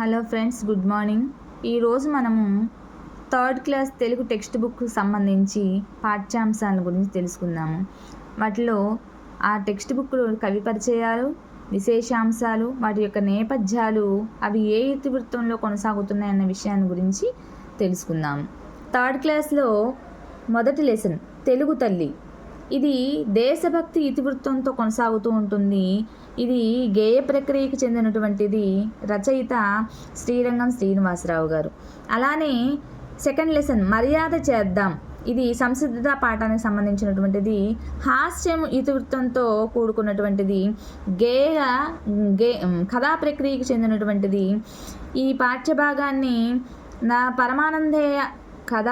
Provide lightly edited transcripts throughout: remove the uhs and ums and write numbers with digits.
Hello friends, good morning. ఈరోజు మనము third class Telugu text book సంబంధించి పాఠ్యాంశాల గురించి తెలుసుకుందాము. వాటిలో ఆ టెక్స్ట్ బుక్లో కవి పరిచయాలు, విశేషాంశాలు, వాటి యొక్క నేపథ్యాలు, అవి ఏ ఇతివృత్తంలో కొనసాగుతున్నాయన్న విషయాన్ని గురించి తెలుసుకుందాము. థర్డ్ క్లాస్లో మొదటి లెసన్ తెలుగు తల్లి. ఇది దేశభక్తి ఇతివృత్తంతో కొనసాగుతూ ఉంటుంది. ఇది గేయ ప్రక్రియకు చెందినటువంటిది. రచయిత శ్రీరంగం శ్రీనివాసరావు గారు. అలానే సెకండ్ లెసన్ మర్యాద చేద్దాం. ఇది సంసిద్ధత పాఠానికి సంబంధించినటువంటిది. హాస్యం ఇతివృత్తంతో కూడుకున్నటువంటిది. కథా ప్రక్రియకు చెందినటువంటిది. ఈ పాఠ్యభాగాన్ని నా పరమానందేయ కథ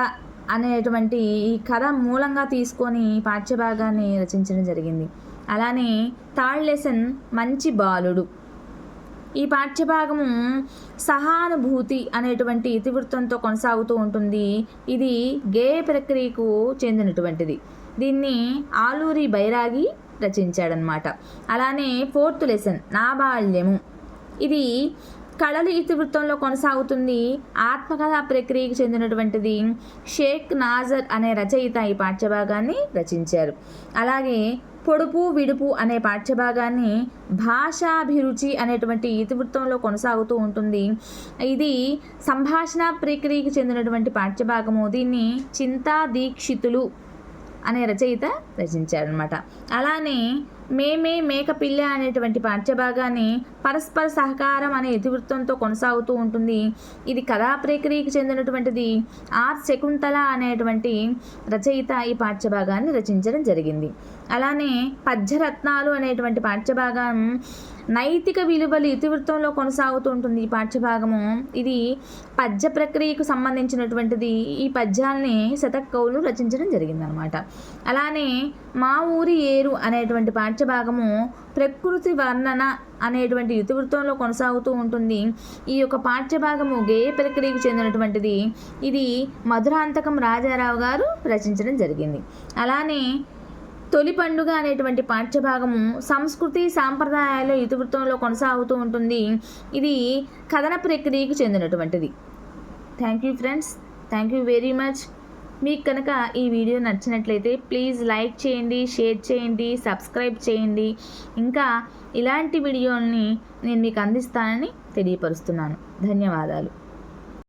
అనేటువంటి ఈ కథ మూలంగా తీసుకొని పాఠ్యభాగాన్ని రచించడం జరిగింది. అలానే థర్డ్ లెసన్ మంచి బాలుడు. ఈ పాఠ్యభాగము సహానుభూతి అనేటువంటి ఇతివృత్తంతో కొనసాగుతూ ఉంటుంది. ఇది గేయ ప్రక్రియకు చెందినటువంటిది. దీన్ని ఆలూరి బైరాగి రచించాడనమాట. అలానే ఫోర్త్ లెసన్ నా బాల్యము. ఇది కళలు ఇతివృత్తంలో కొనసాగుతుంది. ఆత్మకథా ప్రక్రియకు చెందినటువంటిది. షేక్ నాజర్ అనే రచయిత ఈ పాఠ్యభాగాన్ని రచించారు. అలాగే పొడుపు విడుపు అనే పాఠ్యభాగాన్ని భాషాభిరుచి అనేటువంటి ఇతివృత్తంలో కొనసాగుతూ ఉంటుంది. ఇది సంభాషణ ప్రక్రియకు చెందినటువంటి పాఠ్యభాగము. దీన్ని చింతా దీక్షితులు అనే రచయిత రచించారనమాట. అలానే మేమే మేకపిల్ల అనేటువంటి పాఠ్యభాగాన్ని పరస్పర సహకారం అనే ఇతివృత్తంతో కొనసాగుతూ ఉంటుంది. ఇది కథా ప్రక్రియకు చెందినటువంటిది. ఆర్ శకుంతల అనేటువంటి రచయిత ఈ పాఠ్యభాగాన్ని రచించడం జరిగింది. అలానే పద్యరత్నాలు అనేటువంటి పాఠ్యభాగం నైతిక విలువలు ఇతివృత్తంలో కొనసాగుతూ ఉంటుంది. ఈ పాఠ్యభాగము ఇది పద్య ప్రక్రియకు సంబంధించినటువంటిది. ఈ పద్యాల్ని శతకవులు రచించడం జరిగిందనమాట. అలానే మా ఊరి ఏరు అనేటువంటి పాఠ్యభాగము ప్రకృతి వర్ణన అనేటువంటి ఇతివృత్తంలో కొనసాగుతూ ఉంటుంది. ఈ యొక్క పాఠ్యభాగము గేయ ప్రక్రియకు చెందినటువంటిది. ఇది మధురాంతకం రాజారావు గారు రచించడం జరిగింది. అలానే తొలి పండుగ అనేటువంటి పాఠ్యభాగము సంస్కృతి సాంప్రదాయాల ఇతివృత్తంలో కొనసాగుతూ ఉంటుంది. ఇది కథన ప్రక్రియకు చెందినటువంటిది. Thank you friends, thank you very much. మీకు కనుక ఈ వీడియో నచ్చినట్లయితే ప్లీజ్ లైక్ చేయండి, షేర్ చేయండి, సబ్స్క్రైబ్ చేయండి. ఇంకా ఇలాంటి వీడియోని నేను మీకు అందిస్తానని తెలియపరుస్తున్నాను. ధన్యవాదాలు.